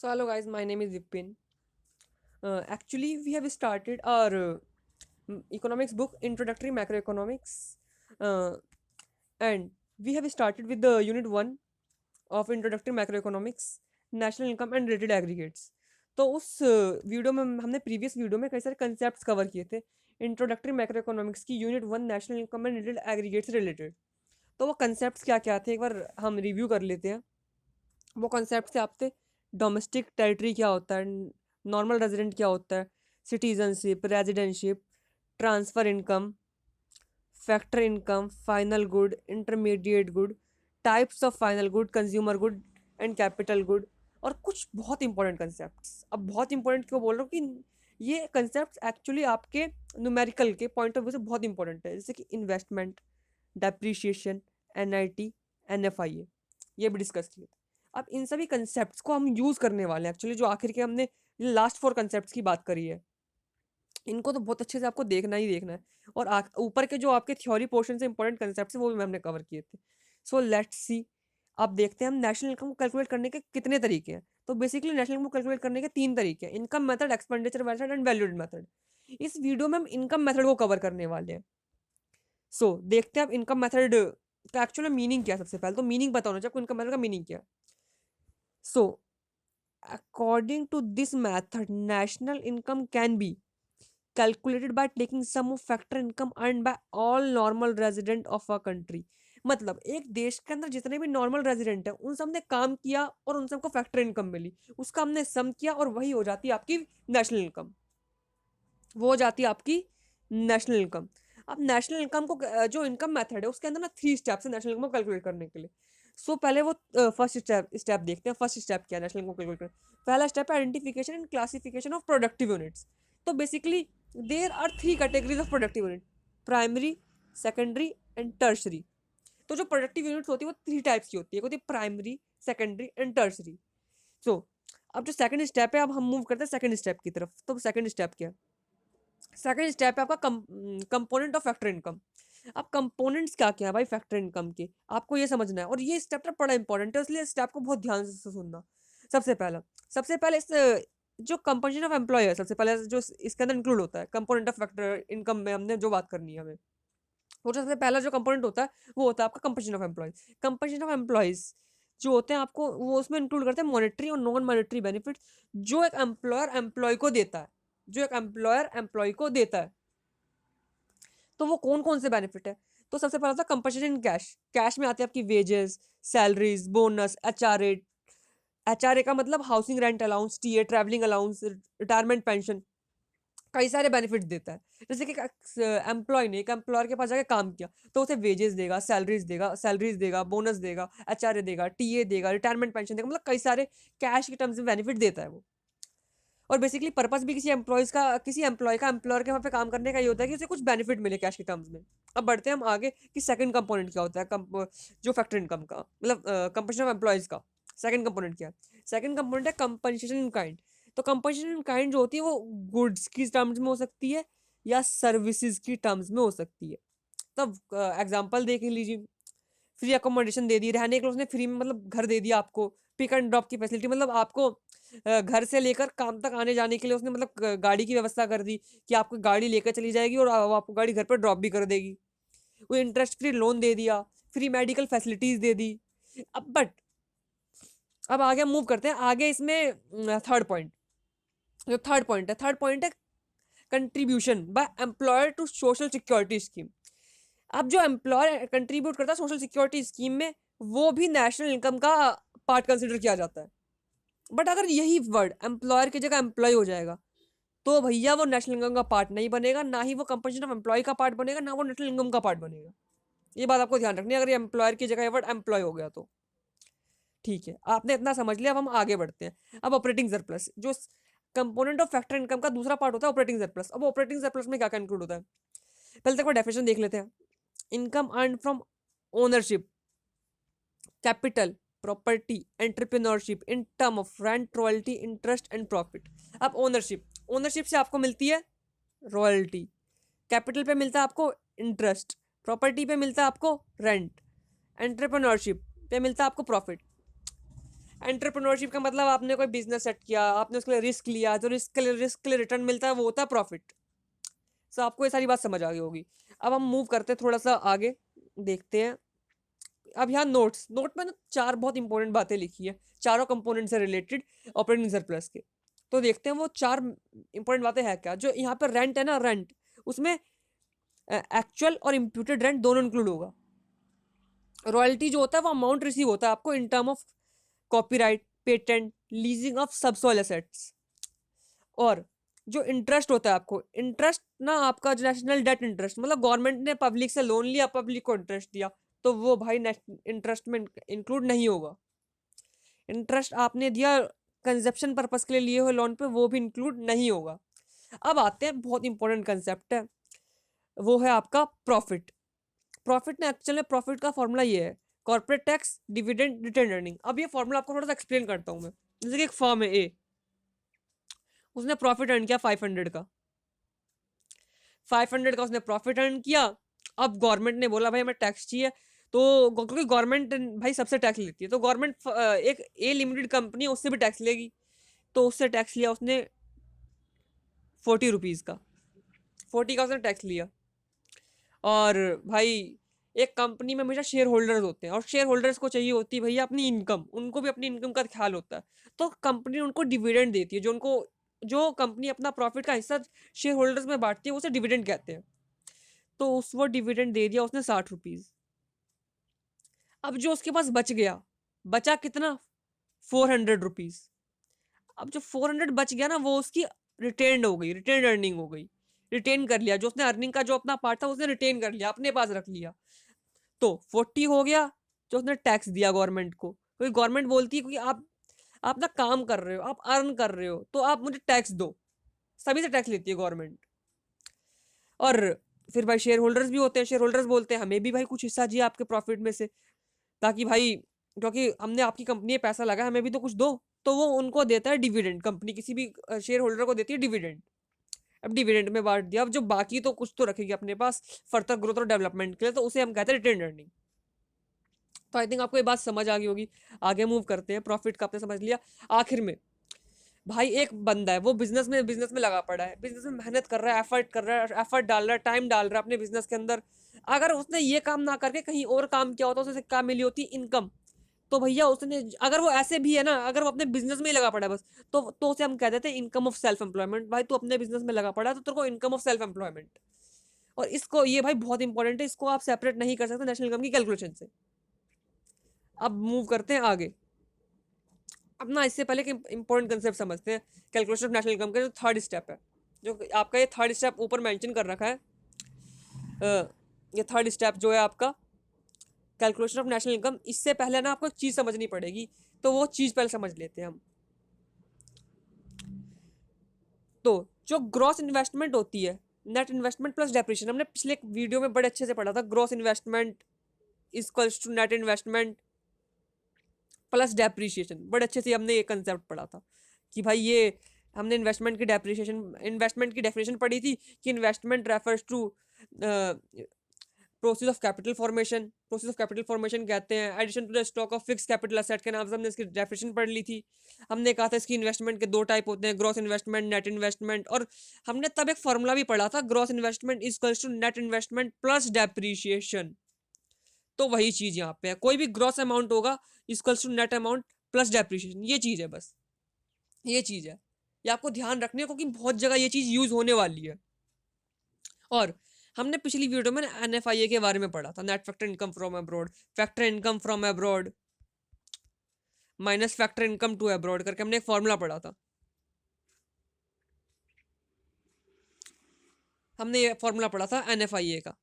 So hello guys, my name is Vipin. Actually, we have started our economics book, Introductory Macroeconomics, uh, and we have started with the Unit One of Introductory Macroeconomics, National Income and Related Aggregates. तो उस video में हमने previous video में कई सारे concepts cover किए थे introductory macro economics की unit one national income and related aggregate से रिलेटेड। तो वो कंसेप्ट्स क्या क्या थे एक बार हम रिव्यू कर लेते हैं। वो कॉन्सेप्ट से आपसे डोमेस्टिक टेरिटरी क्या होता है, नॉर्मल रेजिडेंट क्या होता है, citizenship, residentship, transfer income, factor income, final good, intermediate good, types of final good, consumer good and capital good, और कुछ बहुत इंपॉर्टेंट कंसेप्ट्स। अब बहुत इंपॉर्टेंट क्यों बोल रहा हूँ कि ये कंसेप्ट्स एक्चुअली आपके न्यूमेरिकल के पॉइंट ऑफ व्यू से बहुत इंपॉर्टेंट है, जैसे कि इन्वेस्टमेंट, डेप्रीशिएशन, एनआईटी, एनएफआईए, ये भी डिस्कस किए थे। अब इन सभी कंसेप्ट्स को हम यूज़ करने वाले हैं एक्चुअली, जो आखिर के हमने लास्ट फोर कंसेप्ट्स की बात करी है, इनको तो बहुत अच्छे से आपको देखना ही देखना है। और ऊपर के जो आपके थ्योरी पोर्शन से इंपॉर्टेंट कंसेप्ट्स हैं वो भी हमने कवर किए थे। सो लेट्स सी, अब देखते हैं हम नेशनल इनकम को कैलकुलेट करने के कितने तरीके हैं। तो बेसिकली नेशनल इनकम को कैलकुलेट करने के तीन तरीके हैं: income method, expenditure method and valued method. इस वीडियो में हम इनकम मेथड को कवर करने वाले हैं। सो देखते हैं अब इनकम मेथड का एक्चुअल मीनिंग क्या है। सबसे पहले तो मीनिंग बताना चाहिए आपको, इनकम मेथड का मीनिंग क्या है। सो according to this method, national income can be calculated by taking sum of factor income earned by all normal resident of a country। मतलब एक देश के अंदर जितने भी नॉर्मल रेजिडेंट है उन सब ने काम किया और उन सबको फैक्टर इनकम मिली, उसका हमने सम किया और वही हो जाती है आपकी नेशनल इनकम। वो हो जाती है आपकी नेशनल इनकम। अब नेशनल इनकम को जो इनकम मेथड है उसके अंदर ना थ्री स्टेप्स है नेशनल इनकम को कैलकुलेट करने के लिए। पहले वो फर्स्ट स्टेप देखते हैं। फर्स्ट स्टेप क्या है नेशनल इनकम कैलकुलेट करने। पहला स्टेप है identification and classification of productive units. तो basically there are three categories of productive unit: primary, secondary and tertiary. तो जो प्रोडक्टिव यूनिट्स होती है वो थ्री टाइप्स की होती है, होती है प्राइमरी, सेकेंडरी एंड टर्शरी। सो अब जो सेकंड स्टेप है, अब हम मूव करते हैं सेकंड स्टेप की तरफ। तो सेकंड स्टेप क्या है? सेकंड स्टेप है आपका कंपोनेंट ऑफ फैक्टर इनकम। अब कंपोनेंट्स क्या क्या है भाई फैक्टर इनकम के, आपको ये समझना है। और ये स्टेप ना बड़ा इंपॉर्टेंट है, इसलिए इस स्टेप को बहुत ध्यान से सुनना। सबसे पहले इस जो कंपोजिशन ऑफ एम्प्लॉय है, सबसे पहले जो इसके अंदर इंक्लूड होता है कंपोनेंट ऑफ फैक्टर इनकम में, हमने जो बात करनी है हमें, वो सबसे पहला जो कंपोनेंट होता है वो होता है आपका composition of employees. Composition of employees जो होते हैं आपको, वो उसमें इंक्लूड करते हैं मॉनेटरी और नॉन मॉनेटरी बेनिफिट जो एक एम्प्लॉयर एम्प्लॉय को देता है, जो एक एम्प्लॉयर एम्प्लॉय को देता है। तो वो कौन कौन से बेनिफिट है? तो सबसे पहला था कंपनसेशन इन कैश। कैश में आते हैं आपकी वेजेस, सैलरीज, बोनस, एचआरए का मतलब housing rent allowance, TA, travelling allowance, retirement pension, कई सारे बेनिफिट देता है। जैसे कि एम्प्लॉय ने एक एम्प्लॉयर के पास जाके काम किया तो उसे वेजेस देगा, सैलरीज देगा, बोनस देगा, एचआरए देगा, टीए देगा, रिटायरमेंट पेंशन देगा, मतलब कई सारे कैश के टर्म्स में बेनिफिट देता है वो। और बेसिकली पर्पस भी किसी एम्प्लॉय का एम्प्लॉयर के वहाँ पे काम करने का ये होता है कि उसे कुछ बेनिफिट मिले कैश के टर्म्स में। अब बढ़ते हैं हम आगे कि सेकंड कंपोनेंट क्या होता है जो फैक्टर इनकम का, मतलब कंपनसेशन ऑफ एम्प्लॉयज का सेकंड कंपोनेंट क्या है? सेकंड कंपोनेंट है कंपनसेशन इन काइंड। तो कंपनसेशन इन काइंड जो होती है वो गुड्स की टर्म्स में हो सकती है या सर्विसेज की टर्म्स में हो सकती है। तब एग्जाम्पल देख लीजिए, फ्री अकोमोडेशन दे दी, रहने के लिए उसने फ्री में मतलब घर दे दिया आपको, पिक एंड ड्रॉप की फैसिलिटी, मतलब आपको घर से लेकर काम तक आने जाने के लिए उसने मतलब गाड़ी की व्यवस्था कर दी कि आपको गाड़ी लेकर चली जाएगी और वो आपको गाड़ी घर पर ड्रॉप भी कर देगी। वो इंटरेस्ट फ्री लोन दे दिया, फ्री मेडिकल फैसिलिटीज दे दी। अब आगे मूव करते हैं आगे इसमें थर्ड पॉइंट। जो थर्ड पॉइंट है contribution by employer to social security scheme. अब जो एम्प्लॉयर कंट्रीब्यूट करता है सोशल सिक्योरिटी स्कीम में, वो भी नेशनल इनकम का पार्ट कंसिडर किया जाता है। बट अगर यही वर्ड एम्प्लॉयर की जगह एम्प्लॉय हो जाएगा तो भैया वो नेशनल इनकम का पार्ट नहीं बनेगा, ना ही वो कंपनसेशन ऑफ एम्प्लॉय का पार्ट बनेगा, ना वो नेशनल इनकम का पार्ट बनेगा। ये बात आपको ध्यान रखनी है अगर ये एम्प्लॉयर की जगह ये वर्ड एम्प्लॉय हो गया तो। ठीक है, आपने इतना समझ लिया, अब हम आगे बढ़ते हैं। अब ऑपरेटिंग सरप्लस, जो कंपोनेंट ऑफ फैक्टर इनकम का दूसरा पार्ट होता है ऑपरेटिंग सरप्लस। अब ऑपरेटिंग सरप्लस में क्या क्या इंक्लूड होता है, पहले तक डेफिनेशन देख लेते हैं। Income earn from ownership, capital, property, entrepreneurship in term of rent, royalty, interest and profit. अब ओनरशिप से आपको मिलती है रॉयल्टी, कैपिटल पे मिलता है आपको इंटरेस्ट, प्रॉपर्टी पे मिलता है आपको रेंट, एंटरप्रेन्योरशिप पे मिलता है आपको प्रॉफिट। एंटरप्रेन्योरशिप का मतलब आपने कोई बिजनेस सेट किया, आपने उसके लिए रिस्क लिया, जो रिस्क के लिए रिटर्न मिलता है वो होता है प्रॉफिट। सो आपको ये सारी बात समझ आ गई होगी। अब हम मूव करते हैं थोड़ा सा आगे, देखते हैं। अब यहाँ नोट में ना 4 बहुत इंपॉर्टेंट बातें लिखी है, चारों कंपोनेंट से रिलेटेड ऑपरेटिंग सरप्लस के। तो देखते हैं वो 4 इंपॉर्टेंट बातें हैं क्या। जो यहाँ पर रेंट है ना, रेंट, उसमें एक्चुअल और इम्प्यूटेड रेंट दोनों इंक्लूड होगा। रॉयल्टी जो होता है वो अमाउंट रिसीव होता है आपको in term of copyright, patent, leasing of subsoil assets. और जो इंटरेस्ट होता है आपको, इंटरेस्ट ना आपका जो नेशनल डेट इंटरेस्ट, मतलब गवर्नमेंट ने पब्लिक से लोन लिया, पब्लिक को इंटरेस्ट दिया, तो वो भाई इंटरेस्ट में इंक्लूड नहीं होगा। इंटरेस्ट आपने दिया कंजप्शन पर्पस के लिए लिए हुए लोन पे, वो भी इंक्लूड नहीं होगा। अब आते हैं बहुत इंपॉर्टेंट कंसेप्ट है, वो है आपका प्रॉफिट। प्रॉफिट ने एक्चुअल में प्रॉफिट का फॉर्मूला ये है, corporate tax dividend retained earning. अब ये फॉर्मूला आपको थोड़ा सा एक्सप्लेन करता हूँ मैं। जैसे कि एक फर्म है ए, उसने प्रॉफिट अर्न किया 500 का, 500 का उसने प्रॉफिट अर्न किया। अब गवर्नमेंट ने बोला भाई हमें टैक्स चाहिए, तो क्योंकि गवर्नमेंट भाई सबसे टैक्स लेती है, तो गवर्नमेंट एक ए लिमिटेड कंपनी उससे भी टैक्स लेगी। तो उससे टैक्स लिया उसने 40 रुपीज़ का, 40 का उसने टैक्स लिया। और भाई एक कंपनी में हमेशा शेयर होल्डर्स होते हैं, और शेयर होल्डर्स को चाहिए होती है भैया अपनी इनकम, उनको भी अपनी इनकम का ख्याल होता है। तो कंपनी उनको डिविडेंड देती है, जो कंपनी अपना प्रॉफिट का हिस्सा शेयर होल्डर्स में बांटती है उसे डिविडेंड कहते हैं। तो वो डिविडेंड दे दिया उसने 60 रुपीज़। अब जो उसके पास बचा कितना, 400 रुपीज़। अब जो 400 बच गया ना, वो उसकी रिटेन हो गई, रिटेन अर्निंग हो गई, रिटेन कर लिया। जो उसने अर्निंग का जो अपना पार्ट था उसने रिटेन कर लिया, अपने पास रख लिया। तो 40 हो गया जो उसने टैक्स दिया गवर्नमेंट को, क्योंकि गवर्नमेंट बोलती है क्योंकि आप ना काम कर रहे हो, आप अर्न कर रहे हो, तो आप मुझे टैक्स दो। सभी से टैक्स लेती है गवर्नमेंट। और फिर भाई शेयर होल्डर्स भी होते हैं, शेयर होल्डर्स बोलते हैं हमें भी भाई कुछ हिस्सा चाहिए आपके प्रॉफिट में से, ताकि भाई क्योंकि हमने आपकी कंपनी में पैसा लगा, हमें भी तो कुछ दो। तो वो उनको देता है डिविडेंड, कंपनी किसी भी शेयर होल्डर को देती है डिविडेंड। अब डिविडेंड में बांट दिया, अब जो बाकी तो कुछ तो रखेगी अपने पास फर्दर ग्रोथ और डेवलपमेंट के लिए, तो उसे हम कहते हैं रिटेन अर्निंग। तो आई थिंक आपको ये बात समझ आ गई होगी। आगे मूव करते हैं, प्रॉफिट का आपने समझ लिया। आखिर में भाई एक बंदा है, वो बिजनेस में लगा पड़ा है, बिजनेस में मेहनत कर रहा है, एफर्ट कर रहा है, एफर्ट डाल रहा है, टाइम डाल रहा है अपने बिजनेस के अंदर। अगर उसने ये काम ना करके कहीं और काम किया होता, उसे क्या मिली होती, इनकम। तो भैया उसने, अगर वो ऐसे भी है ना, अगर वो अपने बिजनेस में ही लगा पड़ा है बस, तो उसे हम कह देते हैं इनकम ऑफ सेल्फ एम्प्लॉयमेंट। भाई तू अपने बिजनेस में लगा पड़ा है तो तेरे को इनकम ऑफ सेल्फ एम्प्लॉयमेंट। और इसको, ये भाई बहुत इंपॉर्टेंट है, इसको आप सेपरेट नहीं कर सकते नेशनल इनकम की कैलकुलेशन से। अब मूव करते हैं आगे। अब ना इससे पहले कि इंपॉर्टेंट कंसेप्ट समझते हैं कैलकुलेशन ऑफ नेशनल इनकम का, जो थर्ड स्टेप है, जो आपका ये थर्ड स्टेप ऊपर मेंशन कर रखा है। ये थर्ड स्टेप जो है आपका कैलकुलेशन ऑफ नेशनल इनकम, इससे पहले ना आपको एक चीज़ समझनी पड़ेगी, तो वो चीज़ पहले समझ लेते हैं हम। तो जो ग्रॉस इन्वेस्टमेंट होती है, नेट इन्वेस्टमेंट प्लस डेप्रिसिएशन, हमने पिछले एक वीडियो में बड़े अच्छे से पढ़ा था, gross investment equals to net investment plus depreciation. बड़े अच्छे से हमने ये कंसेप्ट पढ़ा था कि भाई ये हमने इन्वेस्टमेंट की डेफिनेशन पढ़ी थी कि investment refers to process of capital formation कहते हैं, addition to the stock of fixed capital asset के नाम से हमने इसकी डेफिनेशन पढ़ ली थी। हमने कहा था इसकी इन्वेस्टमेंट के 2 टाइप होते हैं, ग्रॉस इन्वेस्टमेंट, नेट इन्वेस्टमेंट। और हमने तब एक फॉर्मूला भी पढ़ा था, gross investment is equals to net investment plus depreciation. तो वही चीज़ यहाँ पे है, कोई भी ग्रॉस अमाउंट होगा equals to net amount plus depreciation, ये चीज़ है, बस ये चीज़ है। ये आपको ध्यान रखनी है क्योंकि बहुत जगह ये चीज़ यूज़ होने वाली है। और हमने पिछली वीडियो में NFIA के बारे में पढ़ा था, net factor income from abroad, factor income from abroad minus factor income to abroad करके हमने एक फॉर्मूला पढ़ा था। हमने ये फॉर्मूला पढ़ा था NFIA का।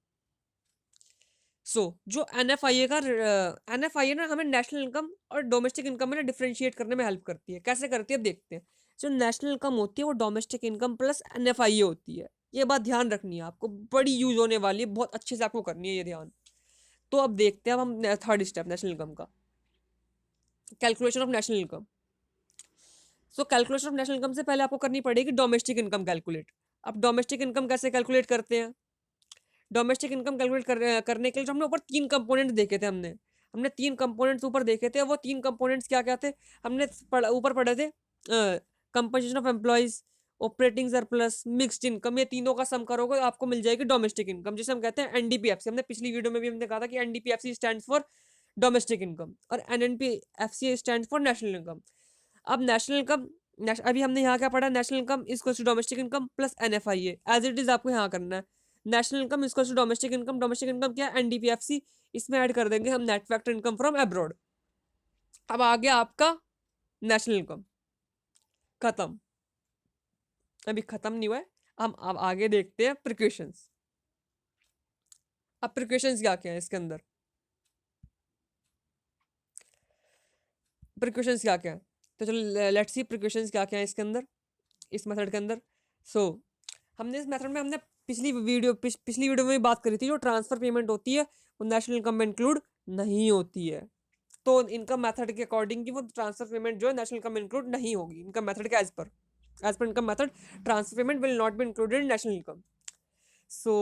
जो NFIA ना हमें नेशनल इनकम और डोमेस्टिक इनकम में ना डिफरेंशिएट करने में हेल्प करती है। कैसे करती है अब देखते हैं। जो नेशनल इनकम होती है वो डोमेस्टिक इनकम प्लस NFIA होती है। ये बात ध्यान रखनी है आपको, बड़ी यूज होने वाली है, बहुत अच्छे से आपको करनी है ये ध्यान। तो अब देखते हैं, अब हम थर्ड स्टेप नेशनल इनकम का, calculation of national income. Calculation of national income से पहले आपको करनी पड़ेगी डोमेस्टिक इनकम कैलकुलेट। अब डोमेस्टिक इनकम कैसे कैलकुलेट करते हैं, डोमेस्टिक इनकम कैलकुलेट करने के लिए जो हमने ऊपर 3 कंपोनेंट देखे थे हमने, हमने 3 कंपोनेंट्स ऊपर देखे थे, वो 3 कंपोनेंट्स क्या क्या थे, हमने ऊपर पढ़े थे, composition of employees, operating surplus, mixed income, ये तीनों का सम करोगे तो आपको मिल जाएगी डोमेस्टिक इनकम, जिसे हम कहते हैं एनडीपीएफसी। हमने पिछली वीडियो में भी हमने कहा था कि NDPFC stands for domestic income और NNPFC stands for national income. अब नेशनल इनकम, अभी हमने यहाँ क्या पढ़ा, national income equals to domestic income plus NFIA, as it is आपको यहाँ करना है। National income equals to domestic income, domestic income क्या है, एनडीपीएफसी, इसमें ऐड कर देंगे हम net factor income from abroad. अब आ गया आपका नेशनल इनकम, खत्म। अभी खत्म नहीं हुआ है, हम अब आगे देखते हैं प्रिकॉशंस। अब प्रिकॉशंस क्या क्या है इसके अंदर, प्रिकॉशंस क्या क्या है, तो चलो लेट्स सी प्रिकॉशंस क्या क्या है इसके अंदर, इस मेथड के अंदर। सो हमने इस मेथड में हमने पिछली वीडियो में भी बात करी थी, जो ट्रांसफर पेमेंट होती है वो नेशनल इनकम में इंक्लूड नहीं होती है। तो इनकम मेथड के अकॉर्डिंग की वो ट्रांसफर पेमेंट जो है नेशनल इनकम में इंक्लूड नहीं होगी। इनकम मेथड के एज पर income method transfer payment will not be included in national income. So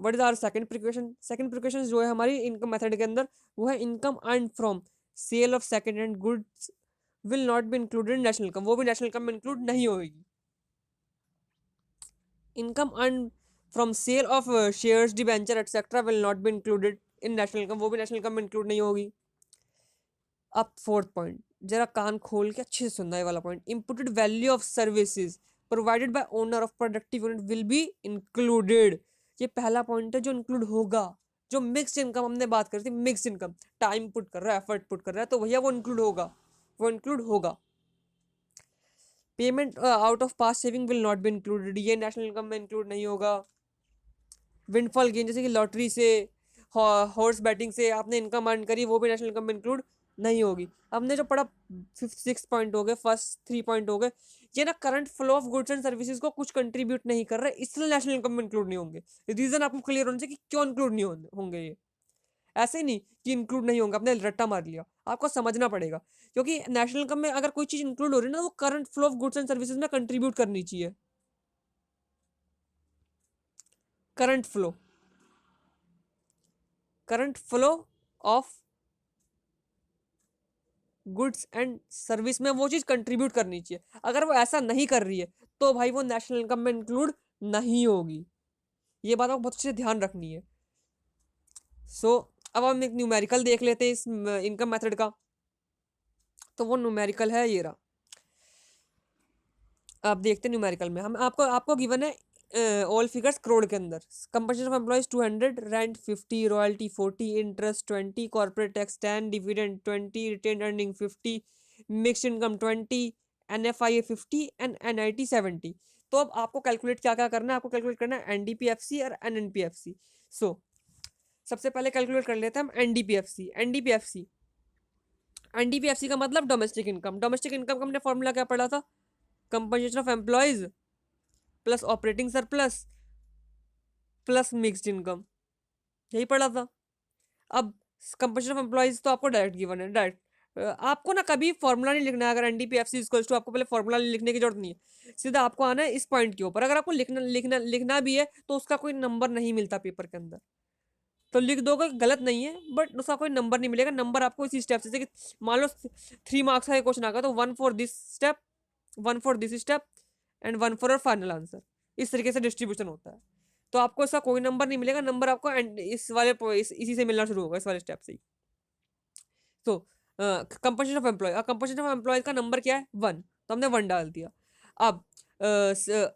what is our second precaution, second precaution जो है हमारी इनकम मेथड के अंदर, वो है income earned from sale of second hand goods will not be included in national income, वो भी national income में इंक्लूड नहीं होगी। Income earn from sale of shares, debenture etcetera will not be included in national income, वो भी national income में include नहीं होगी। अब फोर्थ पॉइंट, जरा कान खोल के अच्छे से सुनना है वाला point, imputed value of services provided by owner of productive unit will be included. ये पहला पॉइंट है जो इंक्लूड होगा। जो मिक्स्ड इनकम हमने बात करी थी, मिक्स्ड इनकम, टाइम पुट कर रहा है, एफर्ट पुट कर रहा है, तो भैया वो इंक्लूड होगा, वो इंक्लूड होगा। Payment out of past saving will not be included, ये नेशनल इनकम में इंक्लूड नहीं होगा। विंडफॉल गेन, जैसे कि लॉटरी से, हॉर्स बैटिंग से आपने इनकम अर्न करी, वो भी नेशनल इनकम में इंक्लूड नहीं होगी। हमने जो पढ़ा, 6 पॉइंट हो गए, फर्स्ट 3 पॉइंट हो गए, ये ना current flow of goods and services को कुछ कंट्रीब्यूट नहीं कर रहे, इसलिए नेशनल इनकम में इंक्लूड नहीं होंगे। रीजन आपको क्लियर होना चाहिए कि क्यों इंक्लूड नहीं होंगे ये। ऐसे नहीं कि इंक्लूड नहीं होंगे, आपने रट्टा मार लिया, आपको समझना पड़ेगा। क्योंकि नेशनल इनकम में अगर कोई चीज इंक्लूड हो रही है ना, वो current flow of goods and services में कंट्रीब्यूट करनी चाहिए। Current flow, current flow of goods and service में वो चीज कंट्रीब्यूट करनी चाहिए। अगर वो ऐसा नहीं कर रही है तो भाई वो नेशनल इनकम में इंक्लूड नहीं होगी। ये बात आपको बहुत अच्छे से ध्यान रखनी है। सो अब हम एक न्यूमेरिकल देख लेते हैं इस इनकम मेथड का। तो वो न्यूमेरिकल है ये रहा, आप देखते हैं न्यूमेरिकल में हम आपको गिवन है ऑल फिगर्स करोड़ के अंदर। Compensation of employees 200, rent 50, royalty 40, interest 20, corporate tax 10, dividend 20, retained earning 50, mixed income 20, NFIA 50 and NIT 70। तो अब आपको कैलकुलेट क्या क्या करना है, आपको कैलकुलेट करना है एनडीपीएफसी और एनएनपीएफसी। सो सबसे पहले कैलकुलेट कर लेते हैं हम एनडीपीएफसी। एनडीपीएफसी, एनडीपीएफसी का मतलब डोमेस्टिक इनकम। डोमेस्टिक इनकम का हमने फॉर्मूला क्या पढ़ा था, compensation of employees plus operating surplus plus mixed income, यही पढ़ा था। अब कंपनसेशन ऑफ एम्प्लॉइज तो आपको डायरेक्ट गिवन है, डायरेक्ट। आपको ना कभी फॉर्मूला नहीं लिखना है। अगर एनडीपीएफसी इक्वल्स टू, आपको पहले फॉर्मूला लिखने की जरूरत नहीं है, सीधा आपको आना है इस पॉइंट के ऊपर। अगर आपको लिखना भी है तो उसका कोई नंबर नहीं मिलता पेपर के अंदर, तो लिख दोगे गलत नहीं है, बट उसका कोई नंबर नहीं मिलेगा। नंबर आपको इसी स्टेप से, जैसे कि मान लो 3 मार्क्स का क्वेश्चन आ गया तो 1 for this step, 1 for this step and 1 for final answer, इस तरीके से डिस्ट्रीब्यूशन होता है। तो आपको इसका कोई नंबर नहीं मिलेगा, नंबर आपको इस वाले इसी से मिलना शुरू होगा, इस वाले स्टेप से ही। तो compensation of employee, compensation of employee का नंबर क्या है 1, तो हमने 1 डाल दिया। अब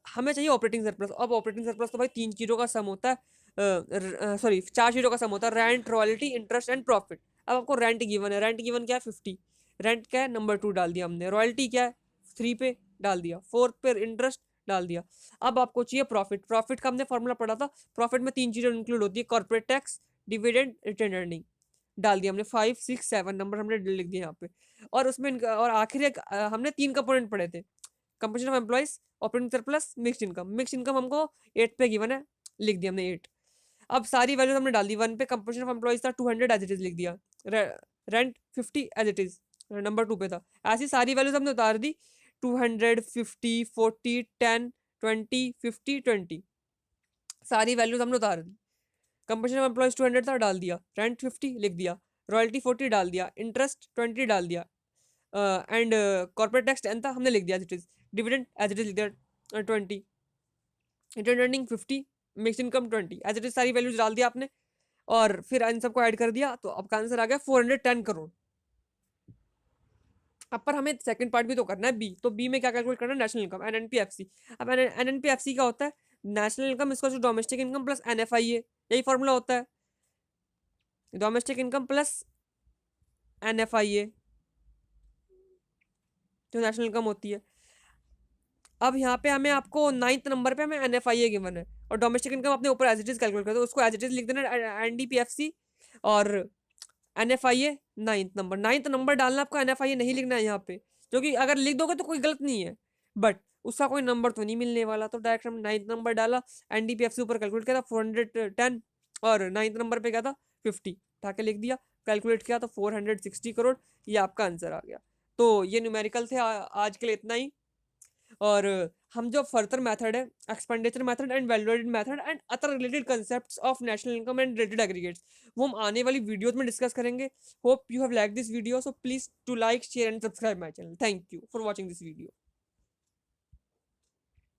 हमें चाहिए ऑपरेटिंग सरप्लस। अब ऑपरेटिंग सरप्लस तो भाई 3 चीज़ों का सम होता है, सॉरी 4 चीज़ों का सम होता है, rent, royalty, interest and profit. अब आपको रेंट गिवन है, रेंट गिवन क्या है 50, रेंट क्या है नंबर 2 डाल दिया हमने, रॉयल्टी क्या है 3 पे डाल दिया, 4 पे इंटरेस्ट डाल दिया। अब आपको चाहिए प्रॉफिट। प्रॉफिट का हमने फॉर्मूला पढ़ा था, प्रॉफिट में 3 चीज़ें इंक्लूड होती है, corporate tax, dividend, retained earning, डाल दिया हमने। 5 6 7 नंबर हमने लिख दिए यहाँ पे। और उसमें और आखिर हमने 3 कंपोनेंट पढ़े थे, compensation of employees, operating surplus, mixed income. Mixed income हमको 8 पे गिवन है, लिख दिया हमने 8। अब सारी वैल्यूज हमने डाल दी। 1 पे कंपनसेशन ऑफ एम्प्लॉइज था 200 एज इट इज लिख दिया, rent 50 as it is number 2 पे था। ऐसी सारी वैल्यूज हमने उतार दी, 200, 50, 40, 10, 20, 50, 20, सारी वैल्यूज हमने उतार दी। कंपनसेशन ऑफ एम्प्लॉइज 200 था, डाल दिया, रेंट 50 लिख दिया, रॉयल्टी 40 डाल दिया, इंटरेस्ट 20 डाल दिया, एंड कॉर्पोरेट टैक्स 10 था, हमने लिख दिया as it is, dividend as it is लिख दिया 20, internet earning 50, mix income 20, as it is सारी वैल्यूज डाल दिया आपने, और फिर इन सबको ऐड कर दिया, तो आपका आंसर आ गया 410 करोड़। अब पर हमें सेकंड पार्ट भी तो करना है, बी, तो बी में क्या कैलकुलेट करना है, नेशनल इनकम, एनएनपीएफसी। अब एनएनपीएफसी क्या होता है, नेशनल इनकम इसको डोमेस्टिक इनकम प्लस एनएफआईए, यही फॉर्मूला होता है, डोमेस्टिक इनकम प्लस एनएफआईए जो नेशनल इनकम होती है। अब यहाँ पे हमें आपको 9th नंबर पे हमें एनएफआईए गिवन है, और डोमेस्टिक इनकम अपने ऊपर एज इट इज कैलकुलेट करते हैं, उसको एज इट इज लिख देना एनडीपीएफसी, और एनएफआईए 9th नंबर डालना, आपको एनएफआईए नहीं लिखना है यहाँ पे, क्योंकि अगर लिख दोगे तो कोई गलत नहीं है, बट उसका कोई नंबर तो नहीं मिलने वाला, तो डायरेक्ट हम 9th नंबर डाला, एनडीपीएफसी ऊपर कैलकुलेट किया था 410, और 9th नंबर पे क्या था 50, उठा के लिख दिया, कैलकुलेट किया तो 460 करोड़, ये आपका आंसर आ गया। तो ये न्यूमेरिकल थे, आज के लिए इतना ही। और हम जो फर्दर मेथड है, expenditure method and value added method and other related concepts of national income and related aggregates, वो हम आने वाली वीडियोस में डिस्कस करेंगे। Hope you have like this video, so please to like share and subscribe my channel. Thank you for watching this video.